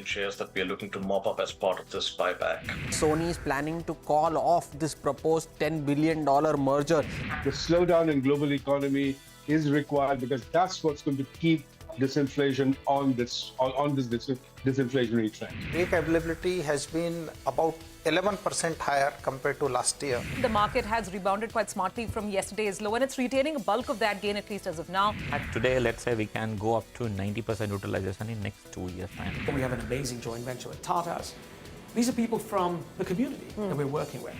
shares that we are looking to mop up as part of this buyback. Sony is planning to call off this proposed $10 billion merger. The slowdown in global economy is required because that's what's going to keep disinflation on this disinflationary trend. Greek availability has been about 11% higher compared to last year. The market has rebounded quite smartly from yesterday's low, and it's retaining a bulk of that gain, at least as of now. Today, let's say we can go up to 90% utilization in next 2 years' time. We have an amazing joint venture with Tatas. These are people from the community that we're working with.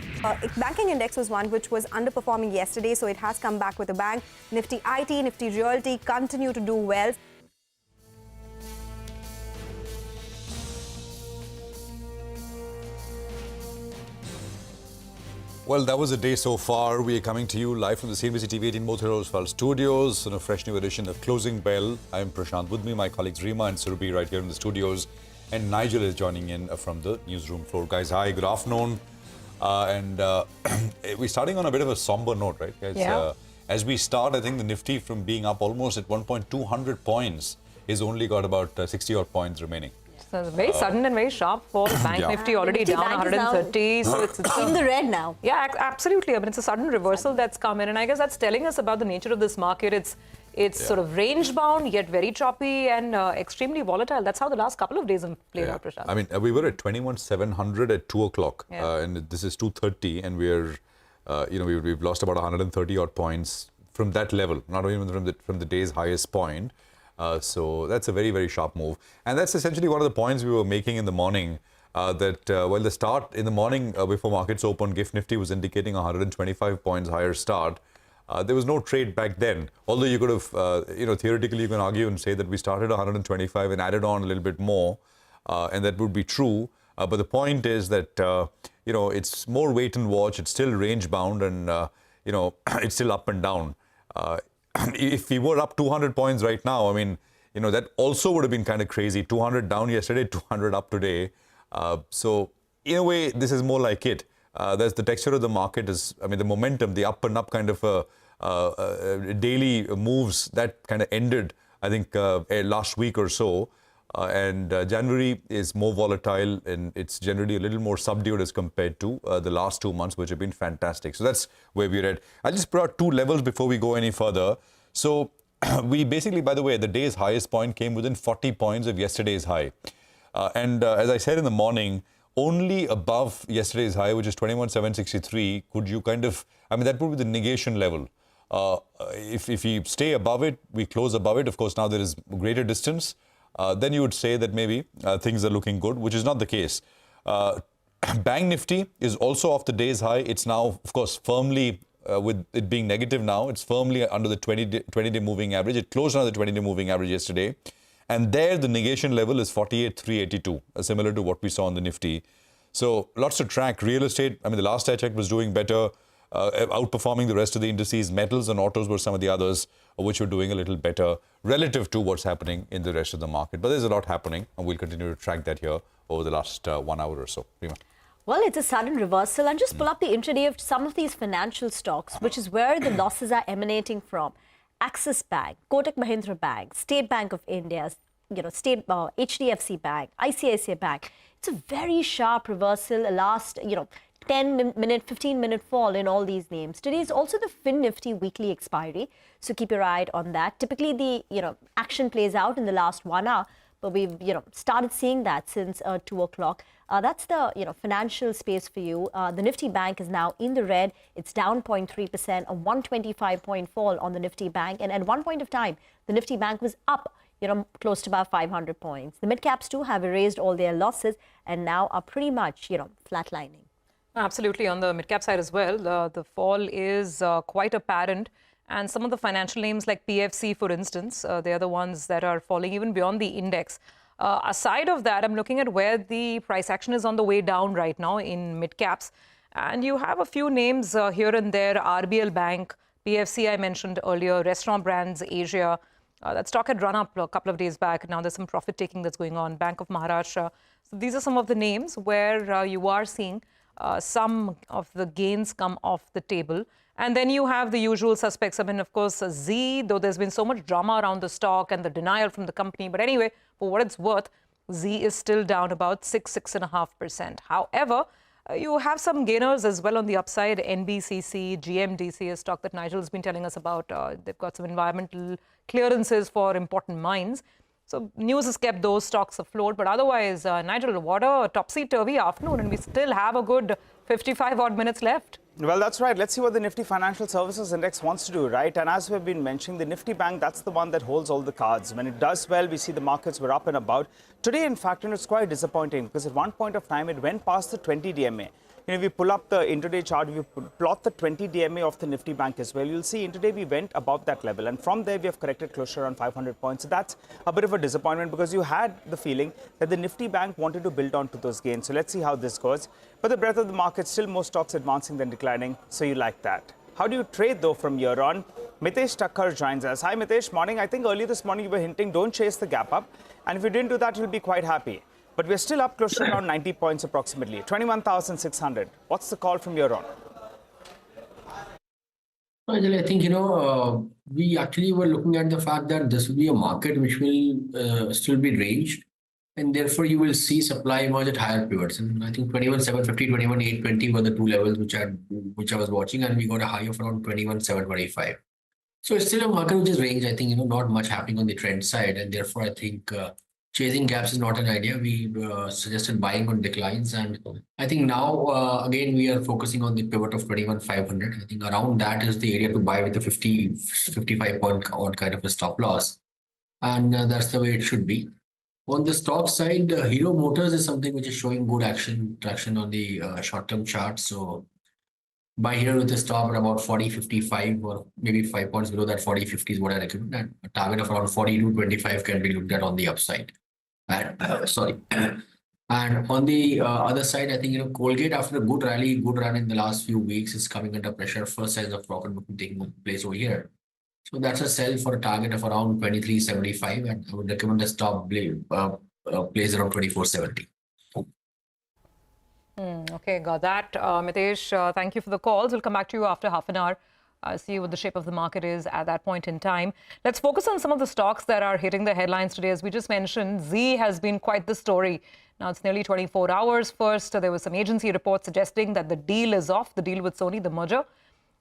Banking index was one which was underperforming yesterday, so it has come back with a bang. Nifty IT, Nifty Realty continue to do well. Well, that was the day so far. We are coming to you live from the CNBC-TV18 studios in a fresh new edition of Closing Bell. I'm Prashant. With me, my colleagues Rima and Surabhi right here in the studios. And Nigel is joining in from the newsroom floor. Guys, hi, good afternoon. We're starting on a bit of a somber note, right, guys? Yeah. As we start, I think the Nifty from being up almost at 1.200 points is only got about 60-odd points remaining. So it's a very sudden and very sharp fall. Bank Nifty already Nifty down Bank 130. So it's in the red now. Yeah, absolutely. I mean, it's a sudden reversal that's come in. And I guess that's telling us about the nature of this market. It's sort of range-bound, yet very choppy and extremely volatile. That's how the last couple of days have played out, Prashant. I mean, we were at 21,700 at 2 o'clock, and this is 2:30, and we're, we've lost about 130 odd points from that level, not even from the day's highest point. So that's a very, very sharp move. And that's essentially one of the points we were making in the morning, that while the start in the morning before markets opened, GIFT Nifty was indicating 125 points higher start. There was no trade back then. Although you could have, theoretically you can argue and say that we started 125 and added on a little bit more, and that would be true. But the point is that, it's more wait and watch. It's still range bound and, it's still up and down. If we were up 200 points right now, I mean, that also would have been kind of crazy. 200 down yesterday, 200 up today. So in a way, this is more like it. There's the texture of the market is, the momentum, the up and up kind of daily moves that kind of ended, I think, last week or so. And January is more volatile and it's generally a little more subdued as compared to the last 2 months, which have been fantastic. So that's where we're at. I'll just put out two levels before we go any further. So we basically, by the way, the day's highest point came within 40 points of yesterday's high. As I said in the morning, only above yesterday's high, which is 21,763, could you kind of, that would be the negation level. If we stay above it, we close above it. Of course, now there is greater distance. Then you would say that maybe things are looking good, which is not the case. Bank Nifty is also off the day's high. It's now, of course, firmly, with it being negative now, it's firmly under the 20-day moving average. It closed under the 20-day moving average yesterday. And there, the negation level is 48,382, similar to what we saw on the Nifty. So lots to track. Real estate, the last I checked was doing better, outperforming the rest of the indices. Metals and autos were some of the others, which were doing a little better relative to what's happening in the rest of the market. But there's a lot happening, and we'll continue to track that here over the last 1 hour or so. Rima. Well, it's a sudden reversal. And just pull up the intraday of some of these financial stocks, which is where the losses are emanating from. Axis Bank, Kotak Mahindra Bank, State Bank of India, HDFC Bank, ICICI Bank. It's a very sharp reversal, a last, 10-minute, 15-minute fall in all these names. Today is also the Fin Nifty weekly expiry, so keep your eye on that. Typically, the action plays out in the last 1 hour, but we've started seeing that since 2 o'clock. That's the financial space for you. The Nifty Bank is now in the red. It's down 0.3%, a 125-point fall on the Nifty Bank, and at one point of time, the Nifty Bank was up, close to about 500 points. The Midcaps too have erased all their losses and now are pretty much, flatlining. Absolutely. On the mid-cap side as well, the fall is quite apparent. And some of the financial names like PFC, for instance, they are the ones that are falling even beyond the index. Aside of that, I'm looking at where the price action is on the way down right now in mid-caps. And you have a few names here and there, RBL Bank, PFC I mentioned earlier, Restaurant Brands Asia. That stock had run up a couple of days back. Now there's some profit taking that's going on. Bank of Maharashtra. So these are some of the names where you are seeing some of the gains come off the table. And then you have the usual suspects. Of course, Zee, though there's been so much drama around the stock and the denial from the company. But anyway, for what it's worth, Zee is still down about 6.5%. However, you have some gainers as well on the upside. NBCC, GMDC, a stock that Nigel's been telling us about. They've got some environmental clearances for important mines. So news has kept those stocks afloat. But otherwise, Nigel, what a topsy-turvy afternoon. And we still have a good 55 odd minutes left. Well, that's right. Let's see what the Nifty Financial Services Index wants to do, right? And as we've been mentioning, the Nifty Bank, that's the one that holds all the cards. When it does well, we see the markets were up and about. Today, in fact, it's quite disappointing because at one point of time, it went past the 20 DMA. If we pull up the intraday chart, we plot the 20 DMA of the Nifty Bank as well. You'll see intraday we went above that level. And from there, we have corrected closer around 500 points. So that's a bit of a disappointment because you had the feeling that the Nifty Bank wanted to build on to those gains. So let's see how this goes. But the breadth of the market, still more stocks advancing than declining. So you like that. How do you trade, though, from here on? Mitesh Thakkar joins us. Hi, Mitesh. Morning. I think earlier this morning you were hinting, don't chase the gap up. And if you didn't do that, you'll be quite happy. But we're still up close to around 90 points approximately, 21,600. What's the call from here on? Well, I think, we actually were looking at the fact that this will be a market which will still be ranged. And therefore, you will see supply emerge at higher pivots. And I think 21,750, 21,820 were the two levels which I was watching. And we got a high of around 21,725. So it's still a market which is ranged. I think, not much happening on the trend side. And therefore, I think chasing gaps is not an idea. We suggested buying on declines. And I think now, again, we are focusing on the pivot of 21,500. I think around that is the area to buy with a 55 point odd kind of a stop loss. And that's the way it should be. On the stock side, Hero Motors is something which is showing good traction on the short-term chart. So buy here with a stop at about 40.55 or maybe 5 points below that 40.50 is what I recommend. And a target of around 42.25 can be looked at on the upside. And and on the other side, I think Colgate, after a good run in the last few weeks, is coming under pressure. First signs of profit booking taking place over here. So that's a sell for a target of around 23.75, and I would recommend a stop plays around 24.70. Okay, got that. Mitesh, thank you for the calls. We'll come back to you after half an hour. See what the shape of the market is at that point in time. Let's focus on some of the stocks that are hitting the headlines today. As we just mentioned, Zee has been quite the story. Now it's nearly 24 hours. First, there was some agency reports suggesting that the deal is off, the deal with Sony, the merger.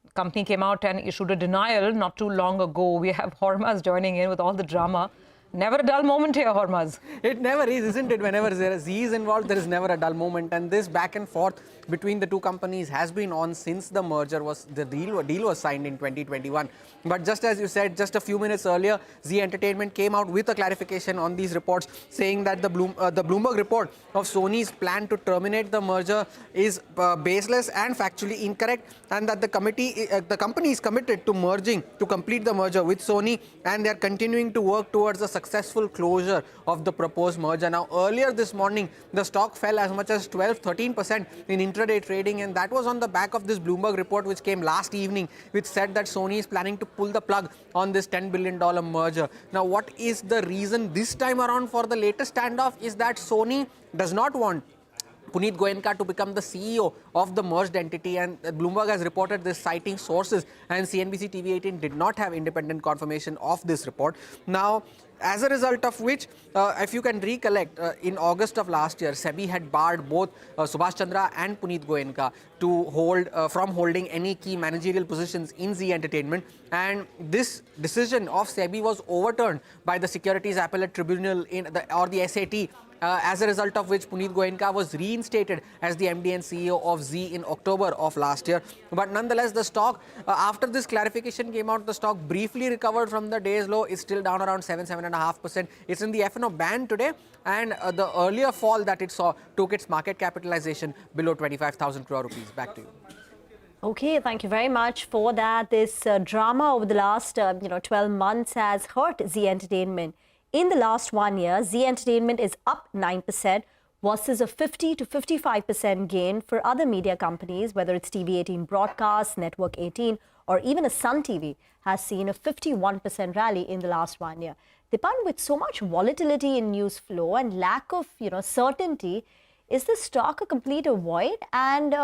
The company came out and issued a denial not too long ago. We have Hormaz joining in with all the drama. Never a dull moment here, Hormaz. It never is, isn't it? Whenever Zee is involved, there is never a dull moment. And this back and forth between the two companies has been on since the merger the deal was signed in 2021. But just as you said, just a few minutes earlier, Zee Entertainment came out with a clarification on these reports, saying that the Bloomberg report of Sony's plan to terminate the merger is baseless and factually incorrect, and that the company is committed to complete the merger with Sony, and they are continuing to work towards a successful closure of the proposed merger. Now, earlier this morning, the stock fell as much as 12-13% in intraday trading, and that was on the back of this Bloomberg report which came last evening, which said that Sony is planning to pull the plug on this $10 billion merger. Now, what is the reason this time around for the latest standoff is that Sony does not want Puneet Goenka to become the CEO of the merged entity, and Bloomberg has reported this citing sources, and CNBC-TV18 did not have independent confirmation of this report. Now, as a result of which, if you can recollect, in August of last year, SEBI had barred both Subhash Chandra and Puneet Goenka to from holding any key managerial positions in Zee Entertainment, and this decision of SEBI was overturned by the Securities Appellate Tribunal or the SAT. As a result of which Puneet Goenka was reinstated as the MD and CEO of Zee in October of last year. But nonetheless, the stock, after this clarification came out, the stock briefly recovered from the day's low. It's still down around 7.5%. It's in the F&O band today, and the earlier fall that it saw took its market capitalization below 25,000 crore rupees. Back to you. Okay, thank you very much for that. This drama over the last 12 months has hurt Zee Entertainment. In the last 1 year, Zee Entertainment is up 9% versus a 50 to 55% gain for other media companies, whether it's TV18 Broadcast, Network 18, or even a Sun TV has seen a 51% rally in the last 1 year. Dipan, with so much volatility in news flow and lack of certainty, is this stock a complete avoid? And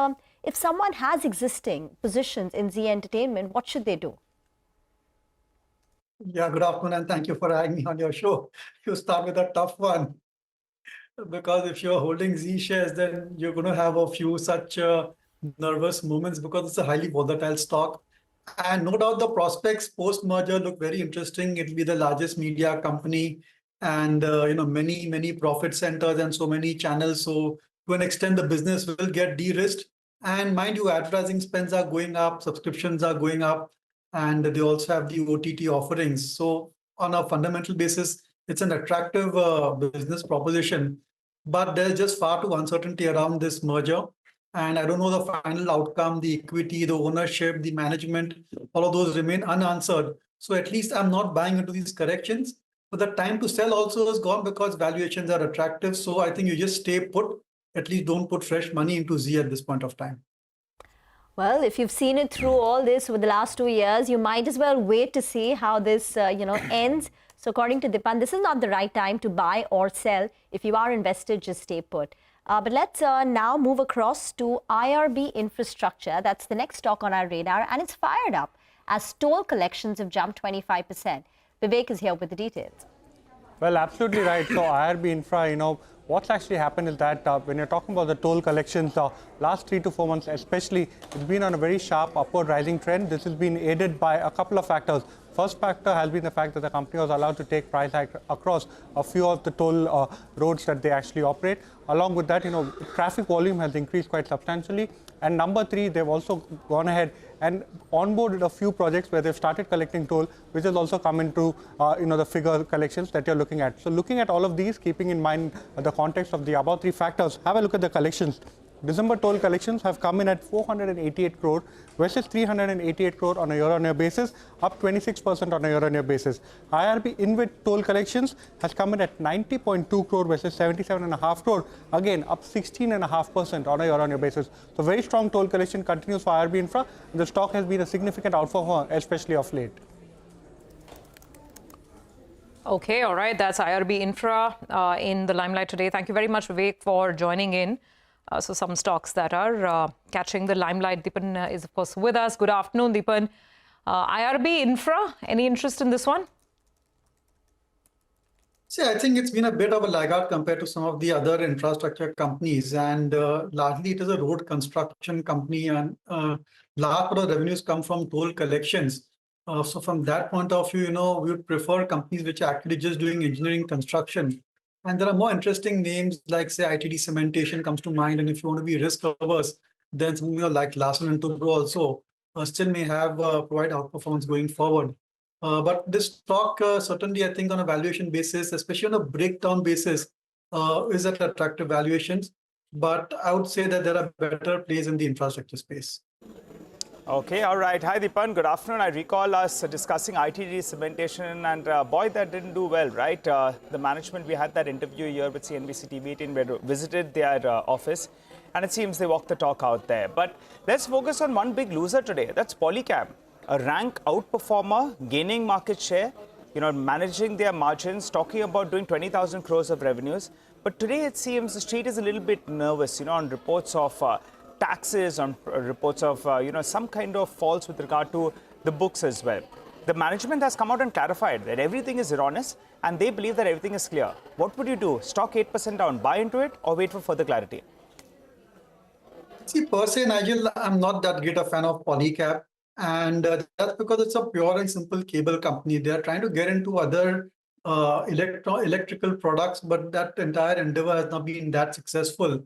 if someone has existing positions in Zee Entertainment, what should they do? Yeah, good afternoon, and thank you for having me on your show. You start with a tough one. because if you're holding Z shares, then you're going to have a few such nervous moments because it's a highly volatile stock. And no doubt the prospects post-merger look very interesting. It'll be the largest media company and many profit centers and so many channels. So to an extent, the business will get de-risked. And mind you, advertising spends are going up, subscriptions are going up, and they also have the OTT offerings. So on a fundamental basis, it's an attractive business proposition. But there's just far too uncertainty around this merger. And I don't know the final outcome, the equity, the ownership, the management, all of those remain unanswered. So at least I'm not buying into these corrections. But the time to sell also is gone because valuations are attractive. So I think you just stay put. At least don't put fresh money into Z at this point of time. Well, if you've seen it through all this over the last 2 years, you might as well wait to see how this, ends. So according to Dipan, this is not the right time to buy or sell. If you are invested, just stay put. But let's now move across to IRB Infrastructure. That's the next stock on our radar, and it's fired up as toll collections have jumped 25%. Vivek is here with the details. Well, absolutely right. So IRB Infra, what's actually happened is that when you're talking about the toll collections, last 3 to 4 months especially, it's been on a very sharp upward rising trend. This has been aided by a couple of factors. First factor has been the fact that the company was allowed to take price hike across a few of the toll roads that they actually operate. Along with that, traffic volume has increased quite substantially. And number 3, they've also gone ahead and onboarded a few projects where they've started collecting toll, which has also come into the figure collections that you're looking at. So looking at all of these, keeping in mind the context of the above 3 factors, have a look at the collections. December toll collections have come in at 488 crore versus 388 crore on a year-on-year basis, up 26% on a year-on-year basis. IRB InvIT toll collections has come in at 90.2 crore versus 77.5 crore, again up 16.5% on a year-on-year basis. So very strong toll collection continues for IRB Infra. The stock has been a significant outperformer, especially of late. Okay, all right. That's IRB Infra in the limelight today. Thank you very much, Vivek, for joining in. So some stocks that are catching the limelight. Dipan is, of course, with us. Good afternoon, Dipan. IRB Infra, any interest in this one? See, I think it's been a bit of a laggard compared to some of the other infrastructure companies. And largely, it is a road construction company. And large part of revenues come from toll collections. So from that point of view, we would prefer companies which are actually just doing engineering construction. And there are more interesting names like, say, ITD Cementation comes to mind. And if you want to be risk averse, then something like Larsen & Toubro also still may have provide outperformance going forward. But this stock, certainly, I think on a valuation basis, especially on a breakdown basis, is at attractive valuations. But I would say that there are better plays in the infrastructure space. Okay, all right. Hi, Dipan. Good afternoon. I recall us discussing ITD cementation, and boy, that didn't do well, right? The management, we had that interview here with CNBC-TV18. We visited their office, and it seems they walked the talk out there. But let's focus on one big loser today. That's Polycab, a rank outperformer, gaining market share, managing their margins, talking about doing 20,000 crores of revenues. But today, it seems the street is a little bit nervous, on reports of taxes, on reports of, some kind of faults with regard to the books as well. The management has come out and clarified that everything is erroneous and they believe that everything is clear. What would you do? Stock 8% down, buy into it, or wait for further clarity? See, per se, Nigel, I'm not that great a fan of Polycab. And that's because it's a pure and simple cable company. They're trying to get into other electrical products, but that entire endeavor has not been that successful.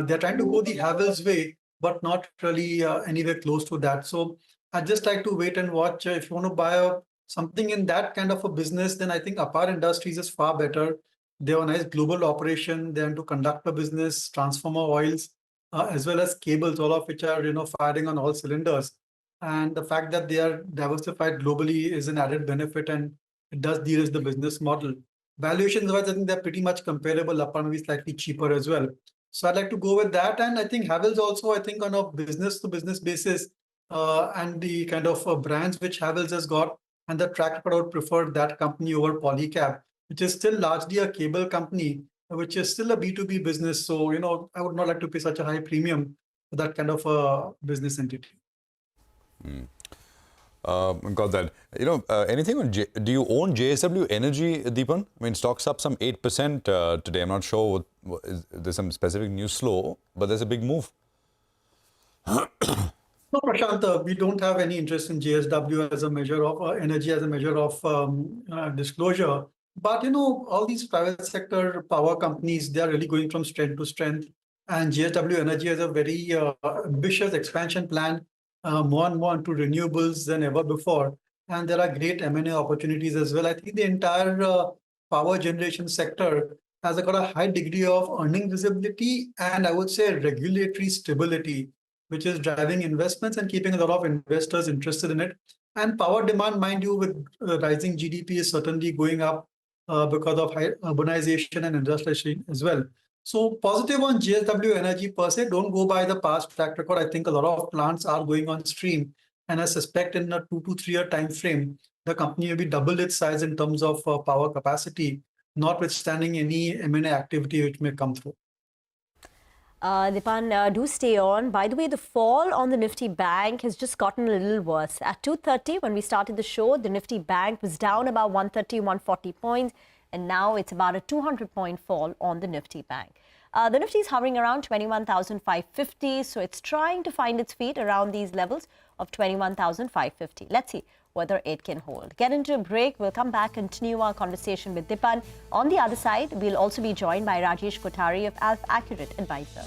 They're trying to go the Havells way, but not really anywhere close to that. So I'd just like to wait and watch. If you want to buy something in that kind of a business, then I think Apar Industries is far better. They have a nice global operation. They're into conductor business, transformer oils, as well as cables, all of which are firing on all cylinders. And the fact that they are diversified globally is an added benefit, and it does de-risk the business model. Valuations-wise, I think they're pretty much comparable. Apar may be slightly cheaper as well. So I'd like to go with that. And I think Havells also, I think on a business-to-business basis, and the kind of brands which Havells has got, and the track record, I would prefer that company over Polycab, which is still largely a cable company, which is still a B2B business. So, I would not like to pay such a high premium for that kind of a business entity. Got that. Anything on do you own JSW Energy, Deepan? I mean, stock's up some 8% today. I'm not sure there's some specific news flow, but there's a big move. No, Prashant, we don't have any interest in JSW as a measure of energy, as a measure of disclosure. But, all these private sector power companies, they are really going from strength to strength. And JSW Energy has a very ambitious expansion plan, more and more into renewables than ever before. And there are great M&A opportunities as well. I think the entire power generation sector has got a high degree of earning visibility and I would say regulatory stability, which is driving investments and keeping a lot of investors interested in it. And power demand, mind you, with rising GDP is certainly going up because of high urbanization and industrialization as well. So positive on JSW Energy per se, don't go by the past track record. I think a lot of plants are going on stream. And I suspect in a 2 to 3 year time frame, the company will be double its size in terms of power capacity, notwithstanding any M&A activity which may come through. Dipan, do stay on. By the way, the fall on the Nifty Bank has just gotten a little worse. At 2:30, when we started the show, the Nifty Bank was down about 130, 140 points. And now it's about a 200-point fall on the Nifty Bank. The Nifty is hovering around 21,550. So it's trying to find its feet around these levels of 21,550. Let's see whether it can hold. Get into a break. We'll come back, continue our conversation with Dipan. On the other side, we'll also be joined by Rajesh Kothari of Alf Accurate Advisor.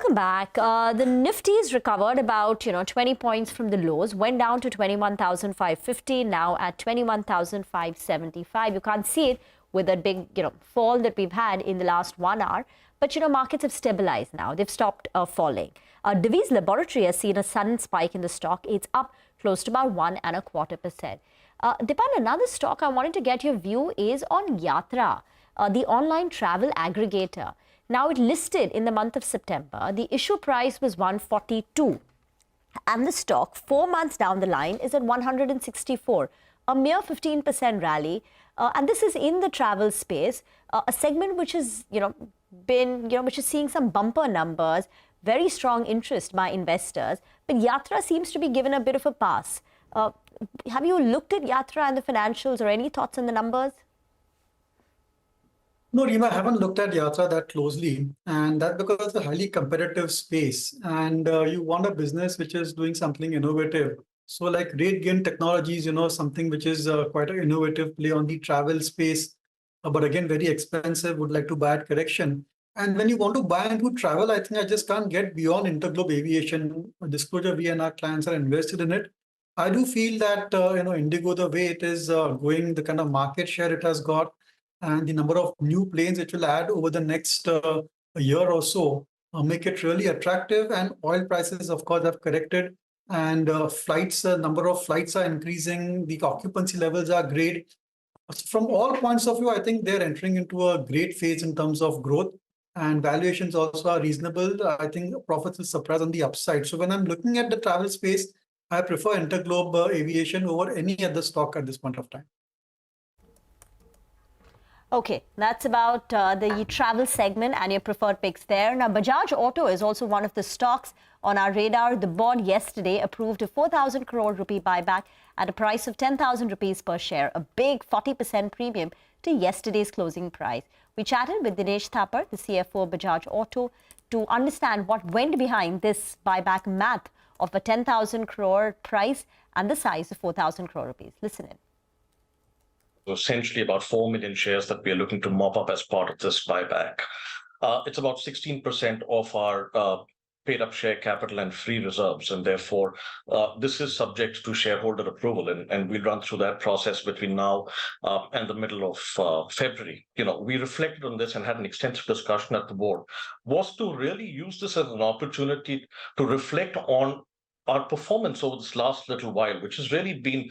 Welcome back. The Nifty's recovered about 20 points from the lows, went down to 21,550, now at 21,575. You can't see it with that big fall that we've had in the last 1 hour, but markets have stabilized now. They've stopped falling. Divi's Laboratory has seen a sudden spike in the stock. It's up close to about 1.25%. Dipan, another stock I wanted to get your view is on Yatra, the online travel aggregator. Now, it listed in the month of September. The issue price was 142. And the stock, 4 months down the line, is at 164. A mere 15% rally. And this is in the travel space, a segment which has, which is seeing some bumper numbers, very strong interest by investors. But Yatra seems to be given a bit of a pass. Have you looked at Yatra and the financials or any thoughts on the numbers? No, Reema, I haven't looked at Yatra that closely, and that's because it's a highly competitive space, and you want a business which is doing something innovative. So like RateGain Technologies, something which is quite an innovative play on the travel space, but again, very expensive, would like to buy at correction. And when you want to buy into travel, I think I just can't get beyond Interglobe Aviation. Disclosure, we and our clients are invested in it. I do feel that, Indigo, the way it is going, the kind of market share it has got, and the number of new planes it will add over the next year or so make it really attractive. And oil prices, of course, have corrected, and number of flights are increasing. The occupancy levels are great. From all points of view, I think they're entering into a great phase in terms of growth, and valuations also are reasonable. I think profits will surprise on the upside. So when I'm looking at the travel space, I prefer Interglobe Aviation over any other stock at this point of time. Okay, that's about the travel segment and your preferred picks there. Now, Bajaj Auto is also one of the stocks on our radar. The board yesterday approved a 4,000 crore rupee buyback at a price of 10,000 rupees per share, a big 40% premium to yesterday's closing price. We chatted with Dinesh Thapar, the CFO of Bajaj Auto, to understand what went behind this buyback math of a 10,000 crore price and the size of 4,000 crore rupees. Listen in. Essentially about 4 million shares that we are looking to mop up as part of this buyback. It's about 16% of our paid up share capital and free reserves, and therefore this is subject to shareholder approval, and we'll run through that process between now and the middle of February. We reflected on this and had an extensive discussion at the board, was to really use this as an opportunity to reflect on our performance over this last little while, which has really been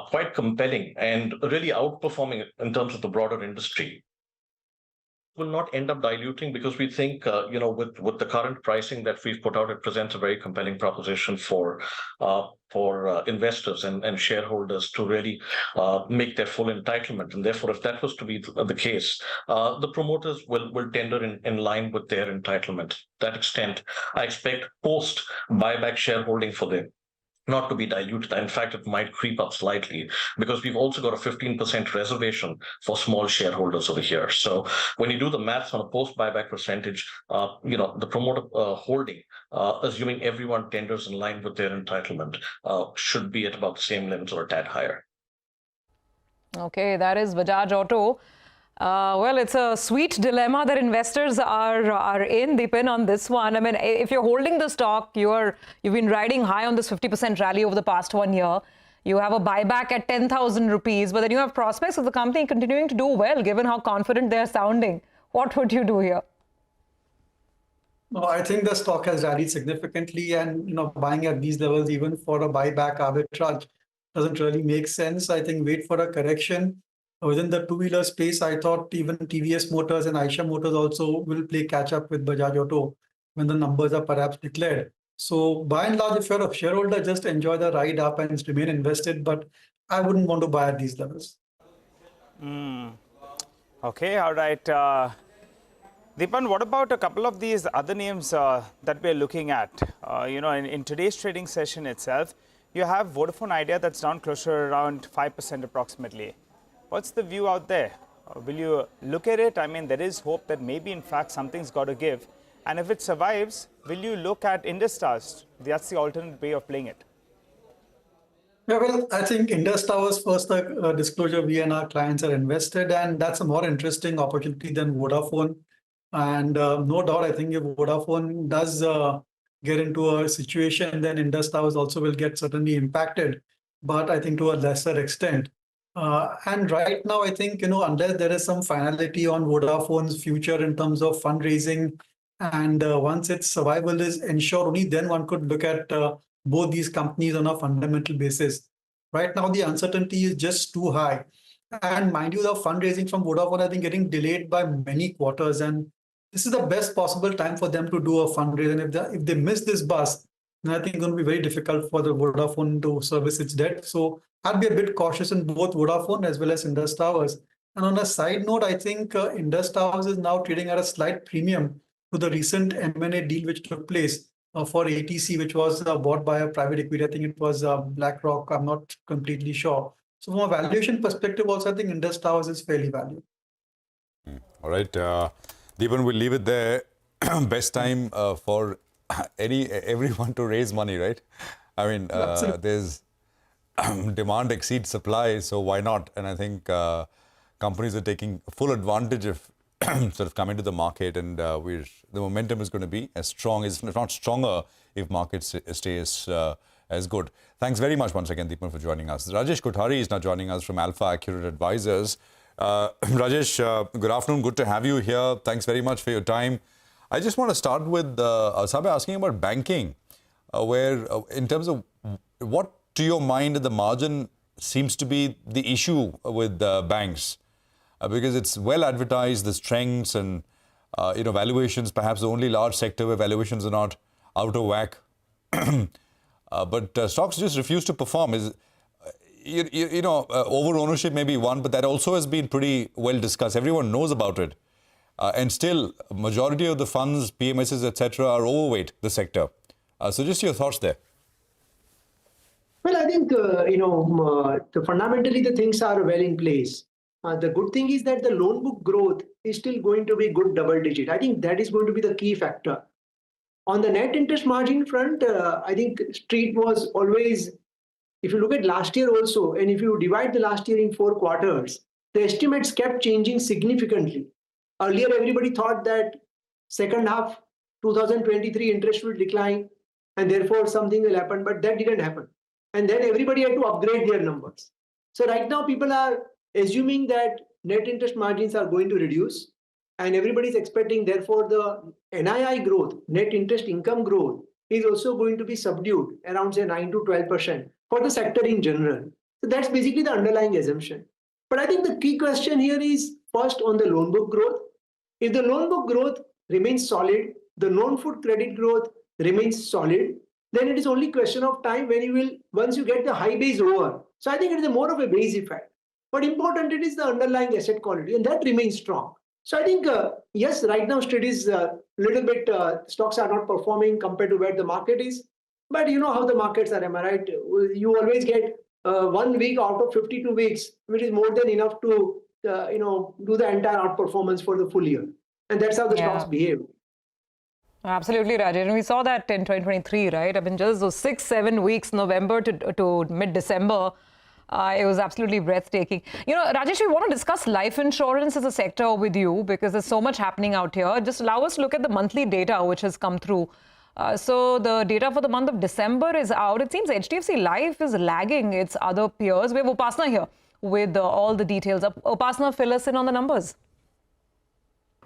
quite compelling and really outperforming in terms of the broader industry. Will not end up diluting, because we think, with the current pricing that we've put out, it presents a very compelling proposition for investors and shareholders to really make their full entitlement. And therefore, if that was to be the case, the promoters will tender in line with their entitlement. To that extent, I expect post buyback shareholding for them not to be diluted. In fact, it might creep up slightly, because we've also got a 15% reservation for small shareholders over here. So when you do the maths on a post-buyback percentage, the promoter holding, assuming everyone tenders in line with their entitlement, should be at about the same levels or a tad higher. Okay, that is Bajaj Auto. Well, it's a sweet dilemma that investors are in, Deepan, on this one. I mean, if you're holding the stock, you've been riding high on this 50% rally over the past 1 year. You have a buyback at 10,000 rupees, but then you have prospects of the company continuing to do well, given how confident they're sounding. What would you do here? No, I think the stock has rallied significantly, and buying at these levels, even for a buyback arbitrage, doesn't really make sense. I think wait for a correction. Within the two-wheeler space, I thought even TVS Motors and Eicher Motors also will play catch-up with Bajaj Auto when the numbers are perhaps declared. So by and large, if you're a shareholder, just enjoy the ride up and remain invested, but I wouldn't want to buy at these levels. Okay, all right. Deepan, what about a couple of these other names that we're looking at? In today's trading session itself, you have Vodafone Idea that's down closer around 5% approximately. What's the view out there? Will you look at it? I mean, there is hope that maybe, in fact, something's got to give. And if it survives, will you look at Indus Towers? That's the alternate way of playing it. Yeah, well, I think Indus Towers, first disclosure, we and our clients are invested, and that's a more interesting opportunity than Vodafone. And no doubt, I think if Vodafone does get into a situation, then Indus Towers also will get certainly impacted, but I think to a lesser extent. And right now, I think, unless there is some finality on Vodafone's future in terms of fundraising, and once its survival is ensured, only then one could look at both these companies on a fundamental basis. Right now, the uncertainty is just too high. And mind you, the fundraising from Vodafone has been getting delayed by many quarters, and this is the best possible time for them to do a fundraise. And if they miss this bus, then I think it's going to be very difficult for the Vodafone to service its debt. So I'd be a bit cautious in both Vodafone as well as Indus Towers. And on a side note, I think Indus Towers is now trading at a slight premium to the recent M&A deal which took place for ATC, which was bought by a private equity. I think it was BlackRock. I'm not completely sure. So from a valuation perspective, also, I think Indus Towers is fairly valued. All right. Deepan, we'll leave it there. Best time for everyone to raise money, right? I mean, there's demand exceeds supply, so why not? And I think companies are taking full advantage of sort of coming to the market, and the momentum is going to be as strong, if not stronger, if markets stay as good. Thanks very much once again, Deepan, for joining us. Rajesh Kothari is now joining us from Alpha Accurate Advisors. Rajesh, good afternoon. Good to have you here. Thanks very much for your time. I just want to start with Sabha asking about banking, where in terms of what, to your mind, at the margin seems to be the issue with banks, because it's well advertised, the strengths and valuations, perhaps the only large sector where valuations are not out of whack. But stocks just refuse to perform. Over ownership may be one, but that also has been pretty well discussed. Everyone knows about it. And still, majority of the funds, PMSs, etc., are overweight the sector. So just your thoughts there. Well, I think, fundamentally the things are well in place. The good thing is that the loan book growth is still going to be good double digit. I think that is going to be the key factor. On the net interest margin front, I think Street was always, if you look at last year also, and if you divide the last year in 4 quarters, the estimates kept changing significantly. Earlier, everybody thought that second half 2023 interest will decline and therefore something will happen, but that didn't happen. And then everybody had to upgrade their numbers. So right now people are assuming that net interest margins are going to reduce, and everybody is expecting therefore the NII growth, net interest income growth, is also going to be subdued around say 9 to 12% for the sector in general. So that's basically the underlying assumption. But I think the key question here is first on the loan book growth. If the loan book growth remains solid, the non-food credit growth remains solid, then it is only question of time when you will, once you get the high base over. So I think it is more of a base effect. But important, it is the underlying asset quality, and that remains strong. So I think, yes, right now Street is a little bit, stocks are not performing compared to where the market is. But you know how the markets are, am I right? You always get 1 week out of 52 weeks, which is more than enough to, do the entire outperformance for the full year. And that's how the stocks behave. Absolutely, Rajesh. And we saw that in 2023, right? I mean, just those 6-7 weeks, November to mid-December, it was absolutely breathtaking. Rajesh, we want to discuss life insurance as a sector with you because there's so much happening out here. Just allow us to look at the monthly data which has come through. So the data for the month of December is out. It seems HDFC Life is lagging its other peers. We have Upasna here with all the details. Upasna, fill us in on the numbers.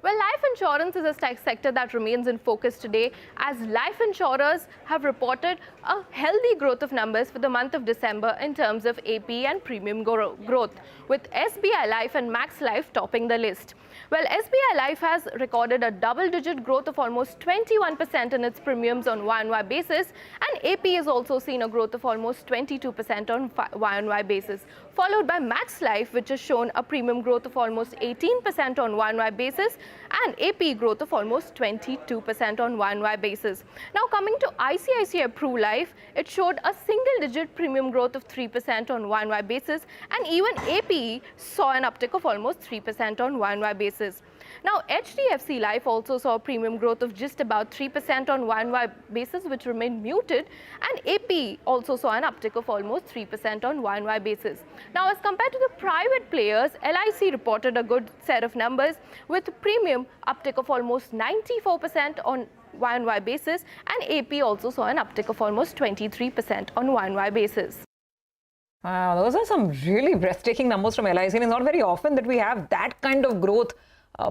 Well, life insurance is a sector that remains in focus today as life insurers have reported a healthy growth of numbers for the month of December in terms of AP and premium growth, with SBI Life and Max Life topping the list. Well, SBI Life has recorded a double-digit growth of almost 21% in its premiums on Y-on-Y basis, and AP has also seen a growth of almost 22% on Y-on-Y basis, followed by Max Life, which has shown a premium growth of almost 18% on Y-on-Y basis, and AP growth of almost 22% on Y-on-Y basis. Now coming to ICICI Pru Life, it showed a single-digit premium growth of 3% on Y-on-Y basis, and even AP saw an uptick of almost 3% on Y-on-Y basis. Now, HDFC Life also saw a premium growth of just about 3% on Y&Y basis, which remained muted, and AP also saw an uptick of almost 3% on Y&Y basis. Now, as compared to the private players, LIC reported a good set of numbers with premium uptick of almost 94% on Y&Y basis, and AP also saw an uptick of almost 23% on Y&Y basis. Wow, those are some really breathtaking numbers from LIC, and it's not very often that we have that kind of growth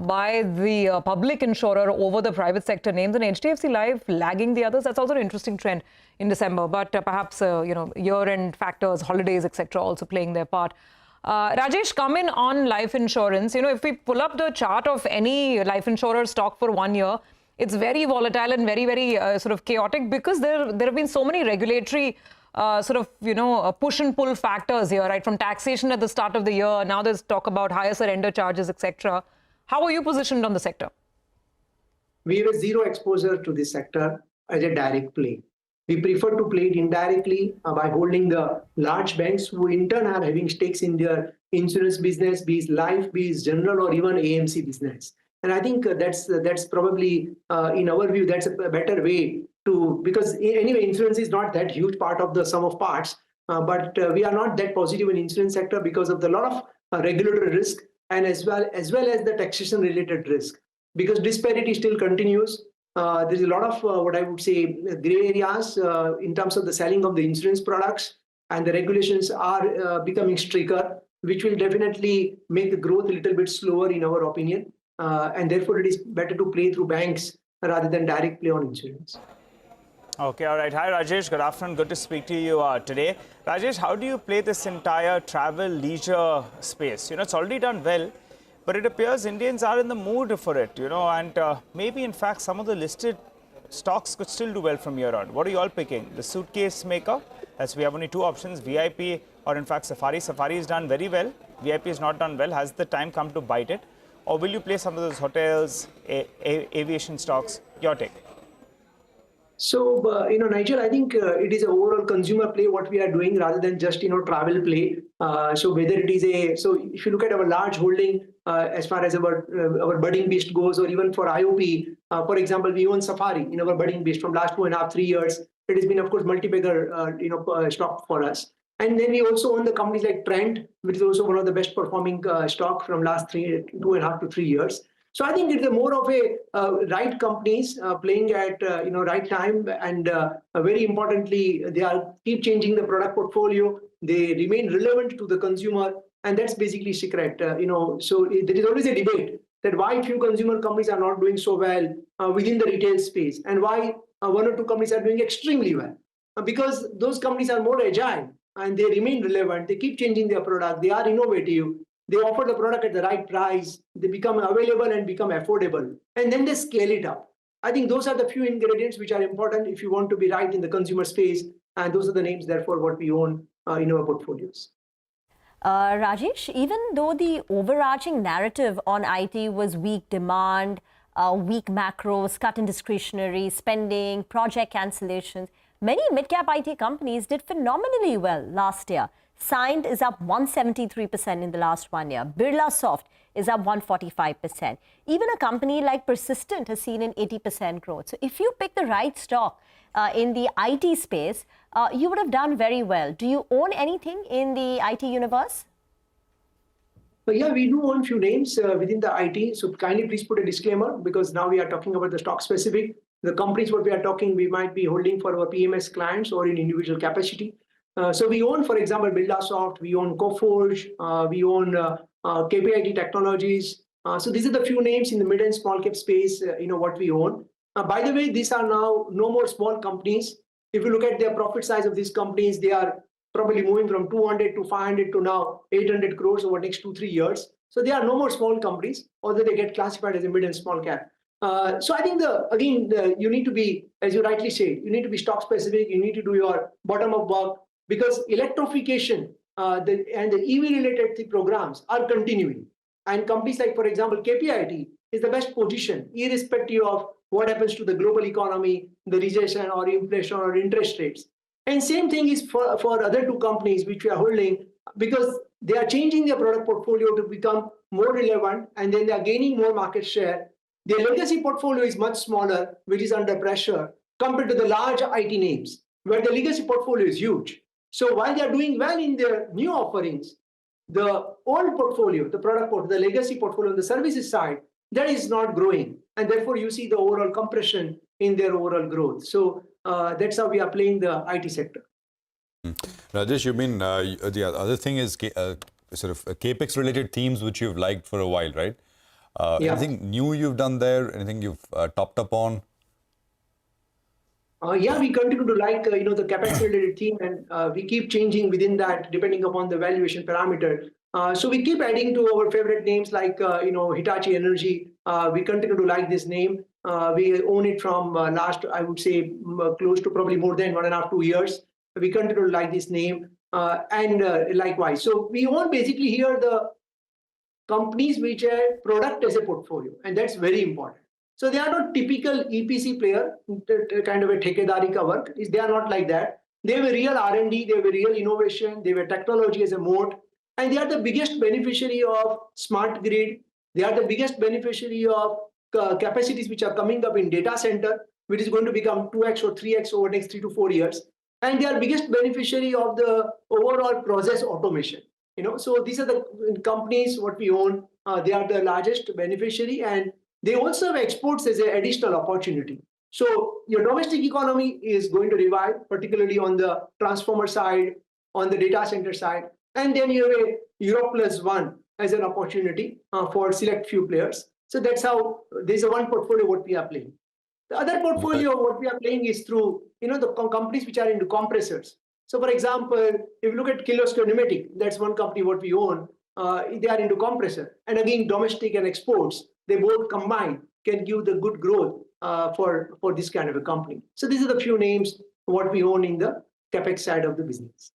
by the public insurer over the private sector names, and HDFC Life lagging the others. That's also an interesting trend in December, but perhaps year-end factors, holidays, etc. also playing their part. Rajesh, come in on life insurance. If we pull up the chart of any life insurer stock for 1 year, it's very volatile and very, very sort of chaotic because there have been so many regulatory push and pull factors here, right? From taxation at the start of the year, now there's talk about higher surrender charges, etc. How are you positioned on the sector? We have a zero exposure to this sector as a direct play. We prefer to play it indirectly by holding the large banks who in turn are having stakes in their insurance business, be it life, be it general or even AMC business. And I think that's probably, in our view, that's a better way to, because anyway, insurance is not that huge part of the sum of parts, but we are not that positive in insurance sector because of the lot of regulatory risk and as well as the taxation related risk. Because disparity still continues. There's a lot of what I would say gray areas in terms of the selling of the insurance products, and the regulations are becoming stricter, which will definitely make the growth a little bit slower in our opinion. And therefore, it is better to play through banks rather than direct play on insurance. Okay, all right. Hi, Rajesh. Good afternoon. Good to speak to you today. Rajesh, how do you play this entire travel leisure space? It's already done well, but it appears Indians are in the mood for it, and maybe, in fact, some of the listed stocks could still do well from here on. What are you all picking? The suitcase maker, as we have only two options, VIP or, in fact, Safari. Safari has done very well. VIP has not done well. Has the time come to bite it? Or will you play some of those hotels, aviation stocks? Your take. So, Nigel, I think it is an overall consumer play what we are doing rather than just, travel play. So whether it is so if you look at our large holding as far as our budding beast goes, or even for IOP, for example, we own Safari in our budding beast from last 2.5, 3 years. It has been, of course, multi-bagger, stock for us. And then we also own the companies like Trent, which is also one of the best performing stock from last 2.5 to 3 years. So I think it's more of a right companies playing at right time, and very importantly, they keep changing the product portfolio. They remain relevant to the consumer, and that's basically secret. So there is always a debate that why few consumer companies are not doing so well within the retail space, and why one or two companies are doing extremely well, because those companies are more agile and they remain relevant. They keep changing their product. They are innovative. They offer the product at the right price. They become available and become affordable. And then they scale it up. I think those are the few ingredients which are important if you want to be right in the consumer space. And those are the names, therefore, what we own in our portfolios. Rajesh, even though the overarching narrative on IT was weak demand, weak macros, cut in discretionary spending, project cancellations, many mid-cap IT companies did phenomenally well last year. Cyient is up 173% in the last 1 year. Birlasoft is up 145%. Even a company like Persistent has seen an 80% growth. So if you pick the right stock in the IT space, you would have done very well. Do you own anything in the IT universe? Yeah, we do own few names within the IT. So kindly please put a disclaimer, because now we are talking about the stock specific. The companies what we are talking, we might be holding for our PMS clients or in individual capacity. So we own, for example, Birlasoft, we own Coforge, we own KPIT Technologies. So these are the few names in the mid and small cap space, what we own. By the way, these are now no more small companies. If you look at their profit size of these companies, they are probably moving from 200 to 500 to now 800 crores over the next 2-3 years. So they are no more small companies, although they get classified as a mid and small cap. So I think you need to be, as you rightly say, you need to be stock specific. You need to do your bottom up work, because electrification and the EV related programs are continuing. And companies like, for example, KPIT is the best position, irrespective of what happens to the global economy, the recession or inflation or interest rates. And same thing is for other two companies which we are holding, because they are changing their product portfolio to become more relevant, and then they are gaining more market share. Their legacy portfolio is much smaller, which is under pressure compared to the large IT names, where the legacy portfolio is huge. So while they are doing well in their new offerings, the old portfolio, the product portfolio, the legacy portfolio on the services side, that is not growing. And therefore, you see the overall compression in their overall growth. So that's how we are playing the IT sector. Rajesh, you mean the other thing is sort of capex related themes which you've liked for a while, right? Yeah. Anything new you've done there? Anything you've topped up on? Yeah, we continue to like the capex related theme, and we keep changing within that depending upon the valuation parameter. So we keep adding to our favorite names like Hitachi Energy. We continue to like this name. We own it from last, I would say, close to probably more than 1.5 to 2 years. We continue to like this name, and likewise. So we own basically here the companies which are product as a portfolio, and that's very important. So they are not typical EPC player, kind of a thekedari ka work. They are not like that. They have a real R&D, they have a real innovation, they have a technology as a moat, and they are the biggest beneficiary of smart grid. They are the biggest beneficiary of capacities which are coming up in data center, which is going to become 2x or 3x over the next 3 to 4 years. And they are biggest beneficiary of the overall process automation. So these are the companies what we own. They are the largest beneficiary, and they also have exports as an additional opportunity. So your domestic economy is going to revive, particularly on the transformer side, on the data center side. And then you have a Europe plus one as an opportunity for select few players. So that's how there's a one portfolio what we are playing. The other portfolio what we are playing is through the companies which are into compressors. So for example, if you look at Kirloskar Pneumatic, that's one company what we own. They are into compressor. And again, domestic and exports, they both combined can give the good growth for this kind of a company. So these are the few names what we own in the capex side of the business.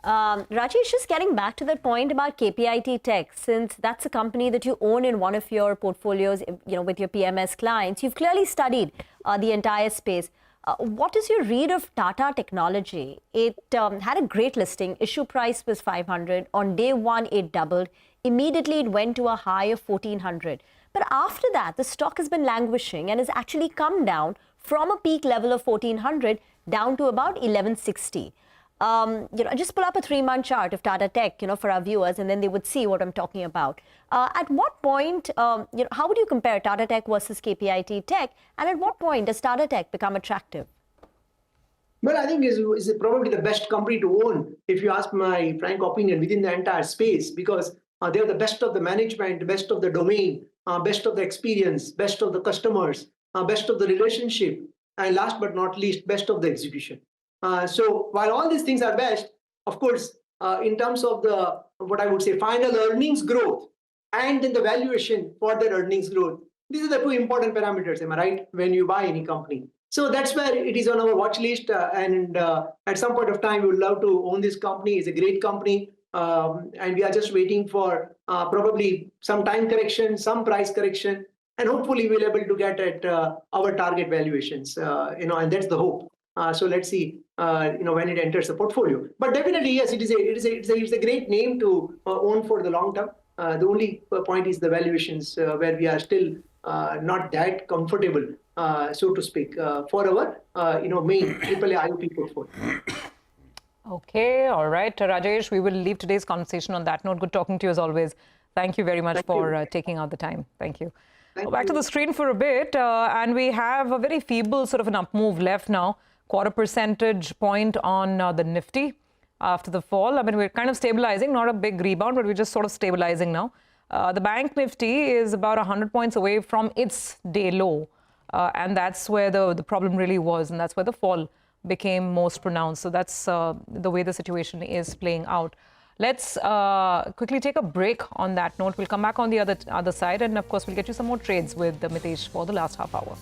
Rajesh, just getting back to that point about KPIT Tech, since that's a company that you own in one of your portfolios, with your PMS clients, you've clearly studied the entire space. What is your read of Tata Technology? It had a great listing. Issue price was 500. On day one, it doubled. Immediately, it went to a high of 1400. But after that, the stock has been languishing and has actually come down from a peak level of 1400 down to about 1160. Just pull up a 3-month chart of Tata Tech, for our viewers, and then they would see what I'm talking about. At what point, how would you compare Tata Tech versus KPIT Tech, and at what point does Tata Tech become attractive? Well, I think it's probably the best company to own, if you ask my frank opinion, within the entire space, because they are the best of the management, best of the domain, best of the experience, best of the customers, best of the relationship, and last but not least, best of the execution. So while all these things are best, of course, in terms of the, what I would say, final earnings growth and then the valuation for their earnings growth, these are the two important parameters, am I right, when you buy any company. So that's where it is on our watch list. And at some point of time, we would love to own this company. It's a great company. And we are just waiting for probably some time correction, some price correction, and hopefully we'll be able to get at our target valuations, and that's the hope. So let's see, when it enters the portfolio. But definitely, yes, it's a great name to own for the long term. The only point is the valuations, where we are still not that comfortable, so to speak, for our main AAA IOP portfolio. Okay, all right, Rajesh, we will leave today's conversation on that note. Good talking to you as always. Thank you very much for taking out the time. Thank you. Back to the screen for a bit, and we have a very feeble sort of an up move left now. 0.25 percentage point on the Nifty after the fall. I mean, we're kind of stabilizing, not a big rebound, but we're just sort of stabilizing now. The bank Nifty is about 100 points away from its day low, and that's where the problem really was, and that's where the fall became most pronounced. So that's the way the situation is playing out. Let's quickly take a break on that note. We'll come back on the other side, and of course, we'll get you some more trades with Mitesh for the last half hour.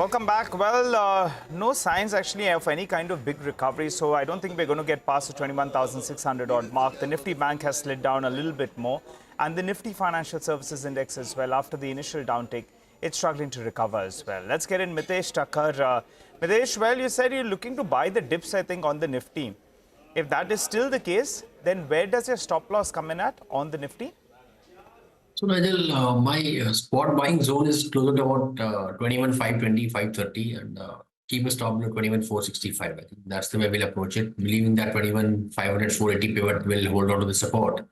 Welcome back. Well, no signs actually of any kind of big recovery, so I don't think we're going to get past the 21,600 odd mark. The Nifty Bank has slid down a little bit more, and the Nifty Financial Services Index as well. After the initial downtake, it's struggling to recover as well. Let's get in Mitesh Thakkar. Mitesh, well, you said you're looking to buy the dips, I think, on the Nifty. If that is still the case, then where does your stop loss come in at on the Nifty? So Nigel, my spot buying zone is closer to about 21,520, 530, and keep a stop below 21,465. I think that's the way we'll approach it, believing that 21,500, 480 pivot will hold on to the support.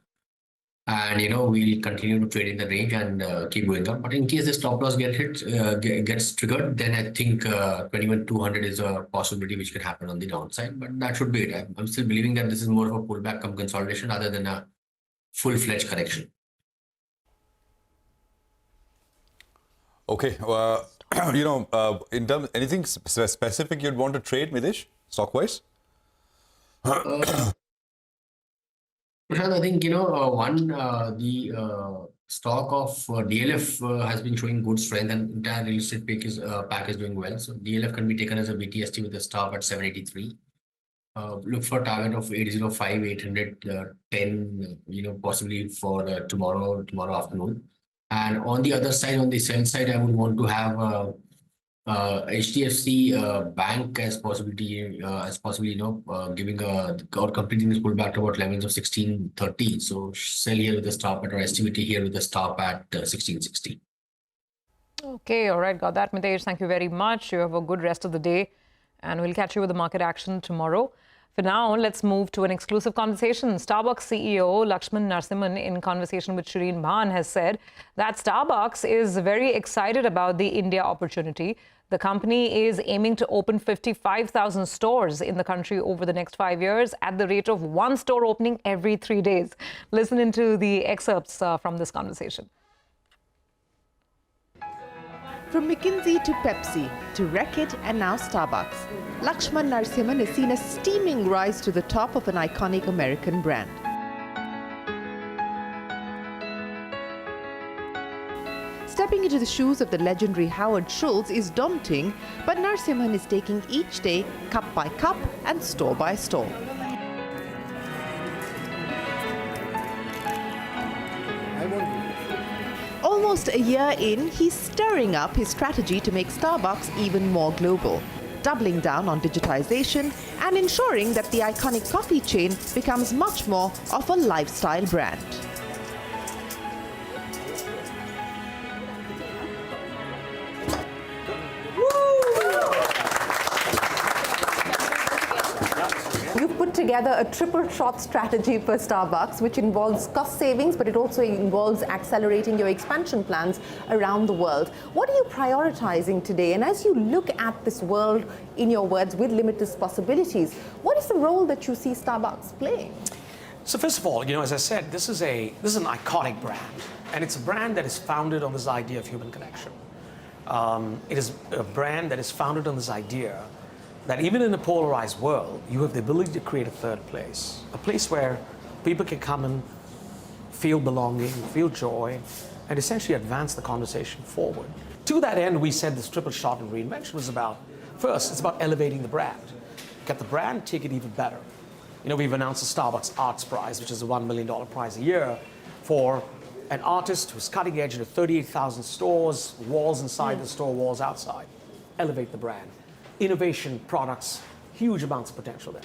And we'll continue to trade in the range and keep going up. But in case the stop loss gets triggered, then I think 21,200 is a possibility which could happen on the downside. But that should be it. I'm still believing that this is more of a pullback come consolidation rather than a full-fledged correction. Okay, in terms anything specific you'd want to trade, Mitesh, stock-wise? Prashant, I think, the stock of DLF has been showing good strength, and entire real estate pack is doing well. So DLF can be taken as a BTST with a stop at 783. Look for target of 805, 810, possibly for tomorrow afternoon. And on the other side, on the sell side, I would want to have HDFC Bank as possibility, giving or completing this pullback to about levels of 1630. So sell here with a stop at, or estimate here with a stop at 1660. Okay, all right, got that, Mitesh. Thank you very much. You have a good rest of the day, and we'll catch you with the market action tomorrow. For now, let's move to an exclusive conversation. Starbucks CEO Lakshman Narasimhan, in conversation with Shireen Bhan, has said that Starbucks is very excited about the India opportunity. The company is aiming to open 55,000 stores in the country over the next 5 years at the rate of 1 store opening every 3 days. Listen into the excerpts from this conversation. From McKinsey to Pepsi to Reckitt and now Starbucks, Lakshman Narasimhan has seen a steaming rise to the top of an iconic American brand. Stepping into the shoes of the legendary Howard Schultz is daunting, but Narasimhan is taking each day cup by cup and store by store. Almost a year in, he's stirring up his strategy to make Starbucks even more global, doubling down on digitization and ensuring that the iconic coffee chain becomes much more of a lifestyle brand. You've put together a triple shot strategy for Starbucks, which involves cost savings, but it also involves accelerating your expansion plans around the world. What are you prioritizing today? And as you look at this world, in your words, with limitless possibilities, what is the role that you see Starbucks playing? So first of all, as I said, this is an iconic brand, and it's a brand that is founded on this idea of human connection. It is a brand that is founded on this idea that even in a polarized world, you have the ability to create a third place, a place where people can come and feel belonging, feel joy, and essentially advance the conversation forward. To that end, we said this triple shot in reinvention was about, first, it's about elevating the brand. Get the brand, take it even better. We've announced the Starbucks Arts Prize, which is a $1 million prize a year for an artist who's cutting edge into 38,000 stores, walls inside the store, walls outside. Elevate the brand. Innovation, products, huge amounts of potential there.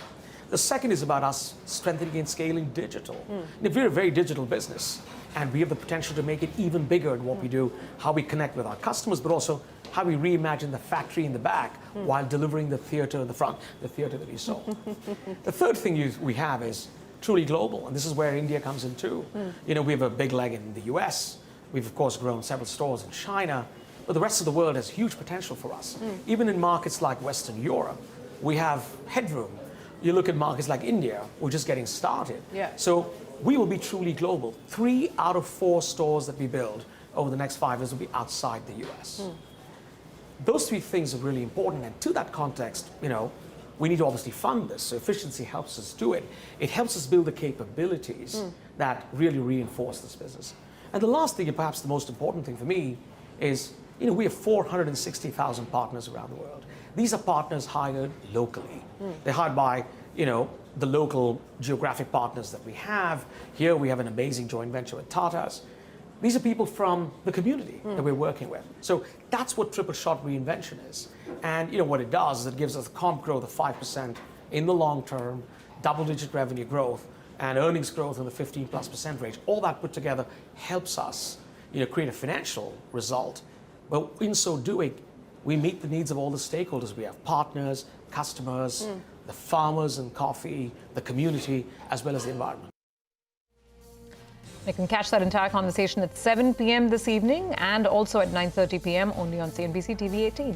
The second is about us strengthening and scaling digital. We're a very digital business, and we have the potential to make it even bigger in what we do, how we connect with our customers, but also how we reimagine the factory in the back while delivering the theater in the front, the theater that you saw. The third thing we have is truly global, and this is where India comes in too. We have a big leg in the US. We've, of course, grown several stores in China. But the rest of the world has huge potential for us. Even in markets like Western Europe, we have headroom. You look at markets like India, we're just getting started. So we will be truly global. 3 out of 4 stores that we build over the next 5 years will be outside the US. Those 3 things are really important. And to that context, we need to obviously fund this. So efficiency helps us do it. It helps us build the capabilities that really reinforce this business. And the last thing, and perhaps the most important thing for me, is we have 460,000 partners around the world. These are partners hired locally. They're hired by, the local geographic partners that we have. Here we have an amazing joint venture with Tata's. These are people from the community that we're working with. So that's what triple shot reinvention is. And what it does is it gives us comp growth of 5% in the long term, double-digit revenue growth, and earnings growth in the 15+% range. All that put together helps us create a financial result. But in so doing, we meet the needs of all the stakeholders. We have partners, customers, the farmers and coffee, the community, as well as the environment. You can catch that entire conversation at 7 p.m. this evening and also at 9:30 p.m. only on CNBC-TV18.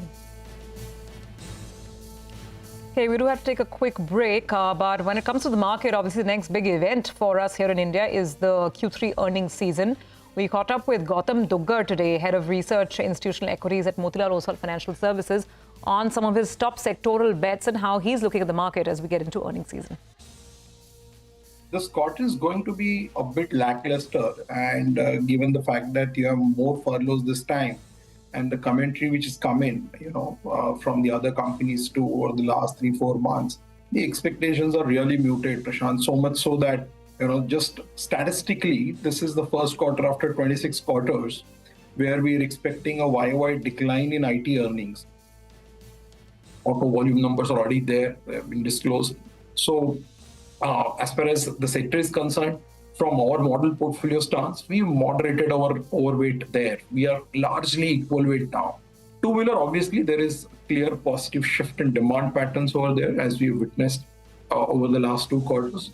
Okay, we do have to take a quick break, but when it comes to the market, obviously the next big event for us here in India is the Q3 earnings season. We caught up with Gautam Duggar today, head of research institutional equities at Motilal Oswal Financial Services, on some of his top sectoral bets and how he's looking at the market as we get into earnings season. This quarter is going to be a bit lackluster, and given the fact that you have more furloughs this time, and the commentary which has come in, from the other companies too over the last 3-4 months, the expectations are really muted, Prashant. So much so that just statistically, this is the first quarter after 26 quarters where we're expecting a YOY decline in IT earnings. Auto volume numbers are already there; they have been disclosed. So, as far as the sector is concerned, from our model portfolio stance, we moderated our overweight there. We are largely equal weight now. Two-wheeler, obviously, there is clear positive shift in demand patterns over there, as we witnessed over the last 2 quarters.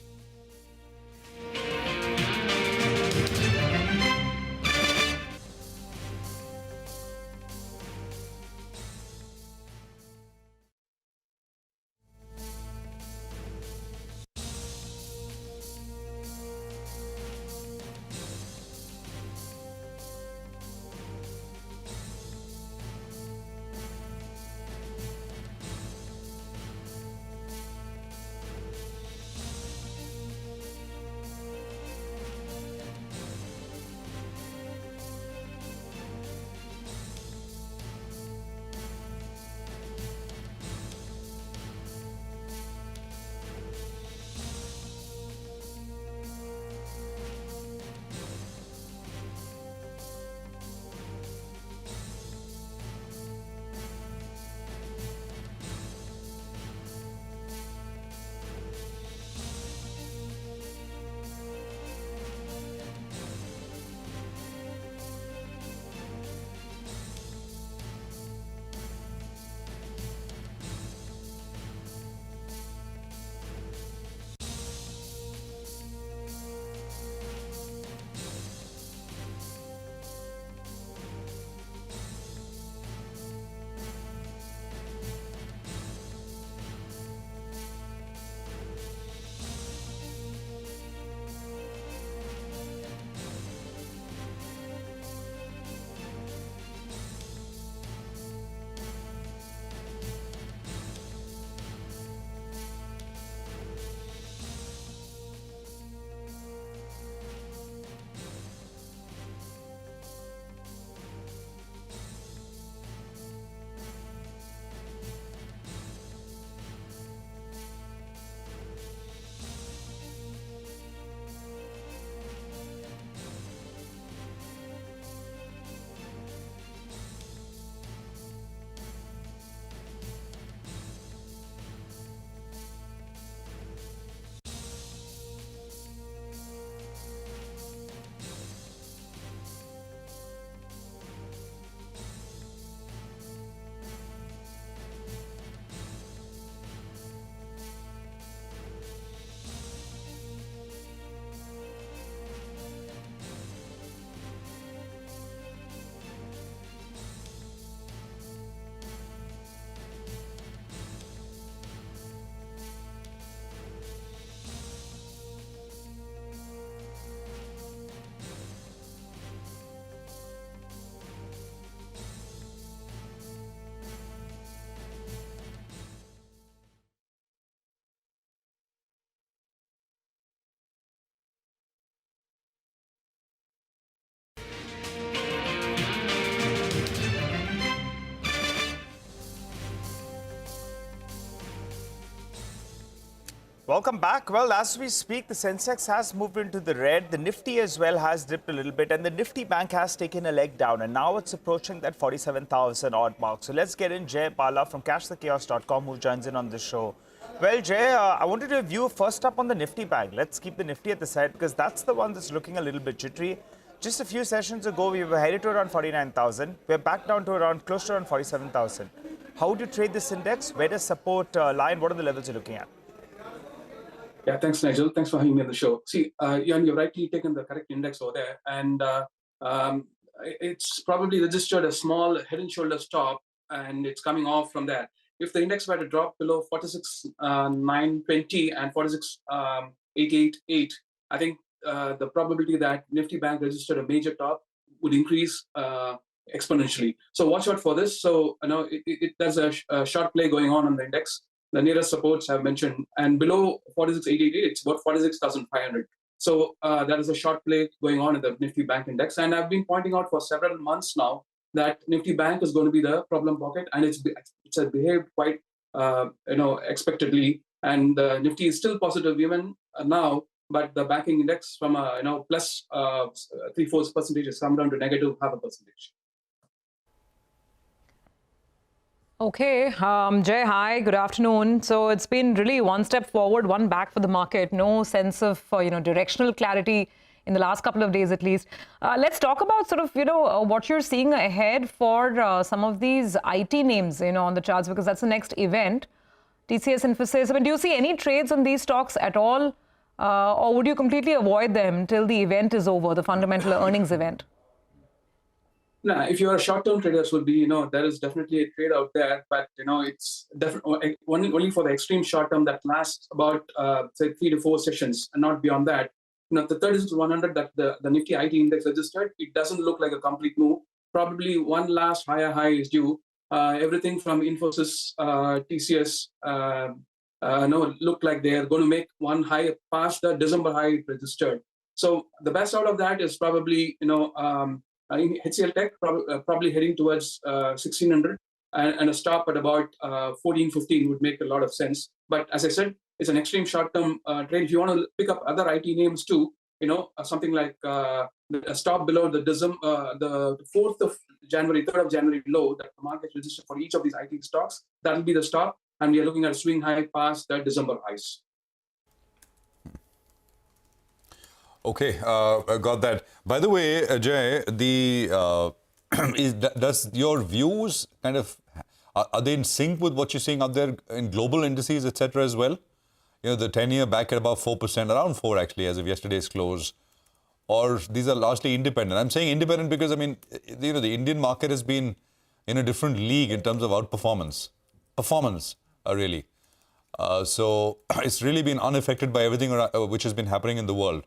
Welcome back. Well, as we speak, the Sensex has moved into the red. The Nifty as well has dipped a little bit, and the Nifty Bank has taken a leg down, and now it's approaching that 47,000 odd mark. So let's get in Jay Bala from cashthechaos.com, who joins in on the show. Well, Jay, I wanted to view first up on the Nifty Bank. Let's keep the Nifty at the side because that's the one that's looking a little bit jittery. Just a few sessions ago, we were headed to around 49,000. We're back down to around close to around 47,000. How would you trade this index? Where does support lie, and what are the levels you're looking at? Yeah, thanks, Nigel. Thanks for having me on the show. See, you've rightly taken the correct index over there, and it's probably registered a small head and shoulders top, and it's coming off from there. If the index were to drop below 46,920 and 46,888, I think the probability that Nifty Bank registered a major top would increase exponentially. So watch out for this. So there's a short play going on the index. The nearest supports I've mentioned, and below 46,888, it's about 46,500. So there is a short play going on in the Nifty Bank index, and I've been pointing out for several months now that Nifty Bank is going to be the problem pocket, and it's behaved quite expectedly, and Nifty is still positive even now, but the banking index from plus 3/4% has come down to negative 0.5%. Okay, Jay, hi, good afternoon. So it's been really one step forward, one back for the market. No sense of, directional clarity in the last couple of days at least. Let's talk about sort of, what you're seeing ahead for some of these IT names, on the charts, because that's the next event. TCS, Infosys, do you see any trades on these stocks at all? Or would you completely avoid them till the event is over, the fundamental earnings event? No, if you're a short-term traders, would be there is definitely a trade out there, but it's definitely only for the extreme short-term that lasts about say 3 to 4 sessions and not beyond that. The 36,100 that the Nifty IT index registered, it doesn't look like a complete move. Probably one last higher high is due. Everything from Infosys, TCS, look like they are going to make one high past the December high registered. So the best out of that is probably HCL Tech probably heading towards 1,600 and a stop at about 14-15 would make a lot of sense. But as I said, it's an extreme short-term trade. If you want to pick up other IT names too, something like a stop below the 4th of January, 3rd of January low that the market registered for each of these IT stocks, that will be the stop. And we are looking at a swing high past the December highs. Okay, I got that. By the way, Ajay, does your views kind of, are they in sync with what you're seeing out there in global indices, etc. as well? The 10-year back at about 4%, around 4 actually, as of yesterday's close. Or these are largely independent. I'm saying independent because, the Indian market has been in a different league in terms of outperformance. Really. So it's really been unaffected by everything which has been happening in the world.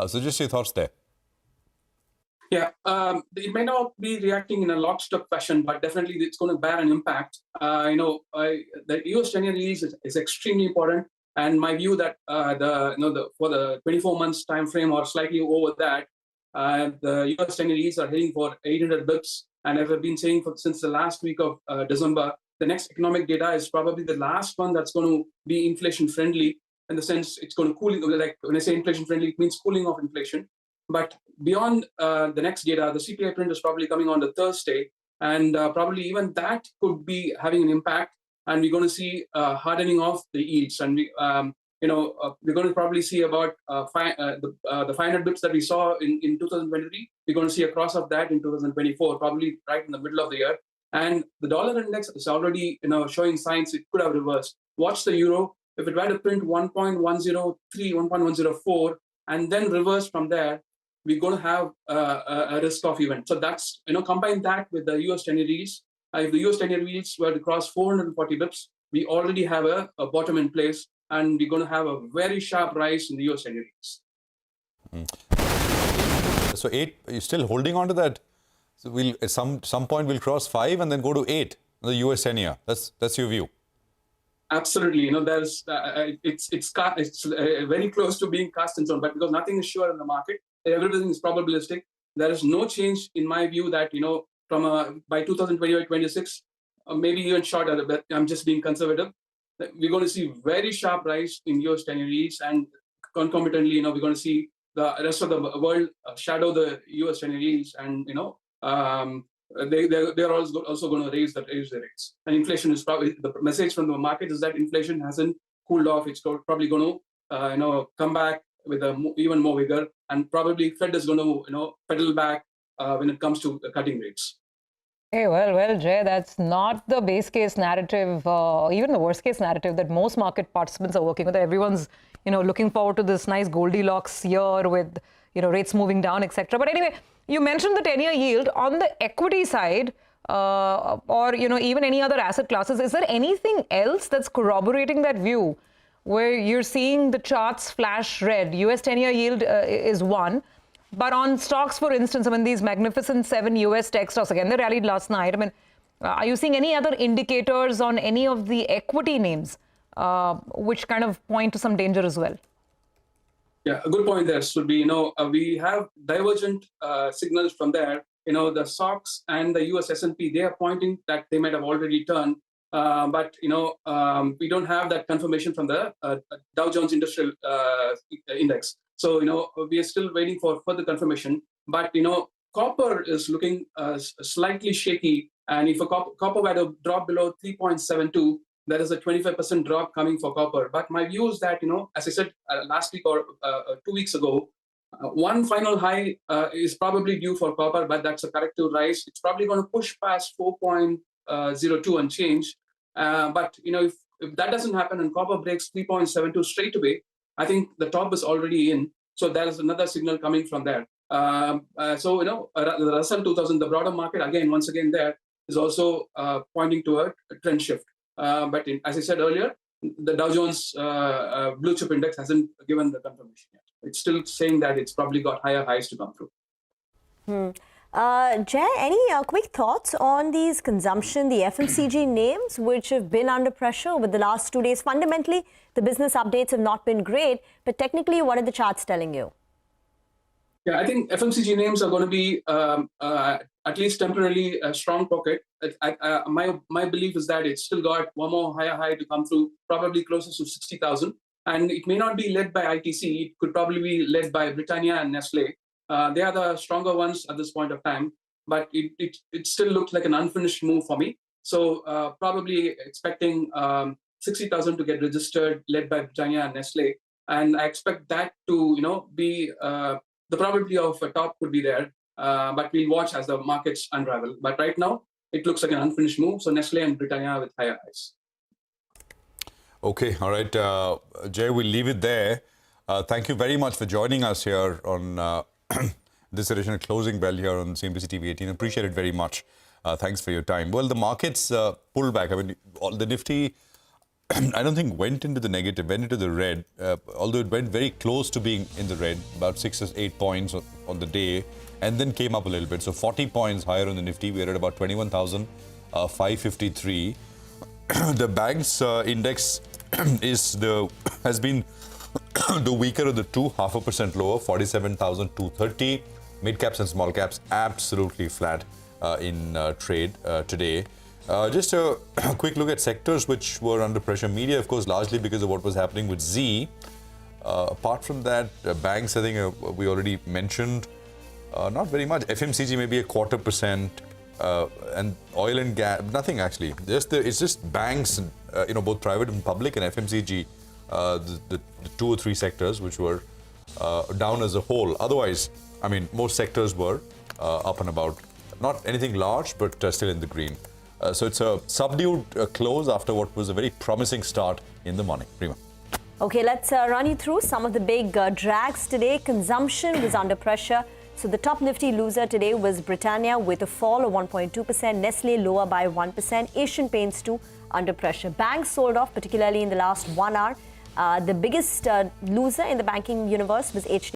So just your thoughts there. Yeah, it may not be reacting in a lockstep fashion, but definitely it's going to bear an impact. The US 10-year release is extremely important, and my view that for the 24 months time frame or slightly over that, the US 10-year release are heading for 800 bips, and as I've been saying since the last week of December, the next economic data is probably the last one that's going to be inflation friendly. In the sense, it's going to cooling. Like when I say inflation friendly, it means cooling off inflation. But beyond the next data, the CPI print is probably coming on the Thursday, and probably even that could be having an impact. And we're going to see hardening of the yields, and we're going to probably see about the 500 bips that we saw in 2023. We're going to see a cross of that in 2024, probably right in the middle of the year. And the dollar index is already showing signs it could have reversed. Watch the euro. If it were to print 1.103, 1.104, and then reverse from there, we're going to have a risk-off event. So that's, combine that with the US 10-year yields. If the US 10-year yields were to cross 440 bips, we already have a bottom in place, and we're going to have a very sharp rise in the US 10-year yields. So 8, you're still holding on to that? So we'll at some point we'll cross 5 and then go to 8, the US 10-year. That's your view. Absolutely, there's it's very close to being cast in stone, but because nothing is sure in the market, everything is probabilistic. There is no change in my view that from by 2028-26, maybe even shorter. But I'm just being conservative. we're going to see very sharp rise in US 10-year yields, and concomitantly, we're going to see the rest of the world shadow the US 10-year yields, and they're also going to raise the rates. And inflation is probably, the message from the market is that inflation hasn't cooled off. It's probably going to come back with even more vigor, and probably Fed is going to pedal back when it comes to cutting rates. Hey, well, Jay, that's not the base case narrative, even the worst case narrative that most market participants are working with. Everyone's, looking forward to this nice Goldilocks year with, rates moving down, etc. But anyway, you mentioned the 10-year yield on the equity side, or even any other asset classes. Is there anything else that's corroborating that view, where you're seeing the charts flash red? US 10-year yield is one. But on stocks, for instance, these magnificent 7 US tech stocks, again, they rallied last night. Are you seeing any other indicators on any of the equity names which kind of point to some danger as well? Yeah, a good point there should be, we have divergent signals from there. The stocks and the US S&P, they are pointing that they might have already turned. But, we don't have that confirmation from the Dow Jones Industrial Index. So, we are still waiting for further confirmation. But, copper is looking slightly shaky. And if a copper were to drop below 3.72, there is a 25% drop coming for copper. But my view is that, as I said last week or 2 weeks ago, one final high is probably due for copper, but that's a corrective rise. It's probably going to push past 4.02 and change. But, if that doesn't happen and copper breaks 3.72 straight away, I think the top is already in. So there is another signal coming from there. The Russell 2000, the broader market, once again, there is also pointing to a trend shift. But as I said earlier, the Dow Jones blue chip index hasn't given the confirmation yet. It's still saying that it's probably got higher highs to come through. Jay, any quick thoughts on these consumption, the FMCG names, which have been under pressure over the last 2 days? Fundamentally, the business updates have not been great, but technically, what are the charts telling you? Yeah, I think FMCG names are going to be at least temporarily a strong pocket. My belief is that it's still got one more higher high to come through, probably closer to 60,000. And it may not be led by ITC. It could probably be led by Britannia and Nestle. They are the stronger ones at this point of time, but it still looks like an unfinished move for me. So probably expecting 60,000 to get registered, led by Britannia and Nestle. And I expect that to, be the probability of a top could be there, but we'll watch as the markets unravel. But right now, it looks like an unfinished move. So Nestle and Britannia with higher highs. Okay, all right. Jay, we'll leave it there. Thank you very much for joining us here on this edition of Closing Bell here on CNBC-TV18. Appreciate it very much. Thanks for your time. Well, the markets pulled back. The Nifty, I don't think went into the negative, went into the red, although it went very close to being in the red, about 6 or 8 points on the day, and then came up a little bit. So 40 points higher on the Nifty. We are at about 21,553. The bank's index has been the weaker of the two, 0.5% lower, 47,230. Midcaps and small caps absolutely flat in trade today. Just a quick look at sectors which were under pressure. Media, of course, largely because of what was happening with Zee. Apart from that, banks, I think we already mentioned, not very much. FMCG maybe 0.25%, and oil and gas, nothing actually. It's just banks, both private and public, and FMCG, the 2 or 3 sectors which were down as a whole. Otherwise, most sectors were up and about. Not anything large, but still in the green. So it's a subdued close after what was a very promising start in the morning. Prima. Okay, let's run you through some of the big drags today. Consumption was under pressure. So the top Nifty loser today was Britannia with a fall of 1.2%. Nestle lower by 1%. Asian Paints too under pressure. Banks sold off, particularly in the last 1 hour. The biggest loser in the banking universe was HDFC.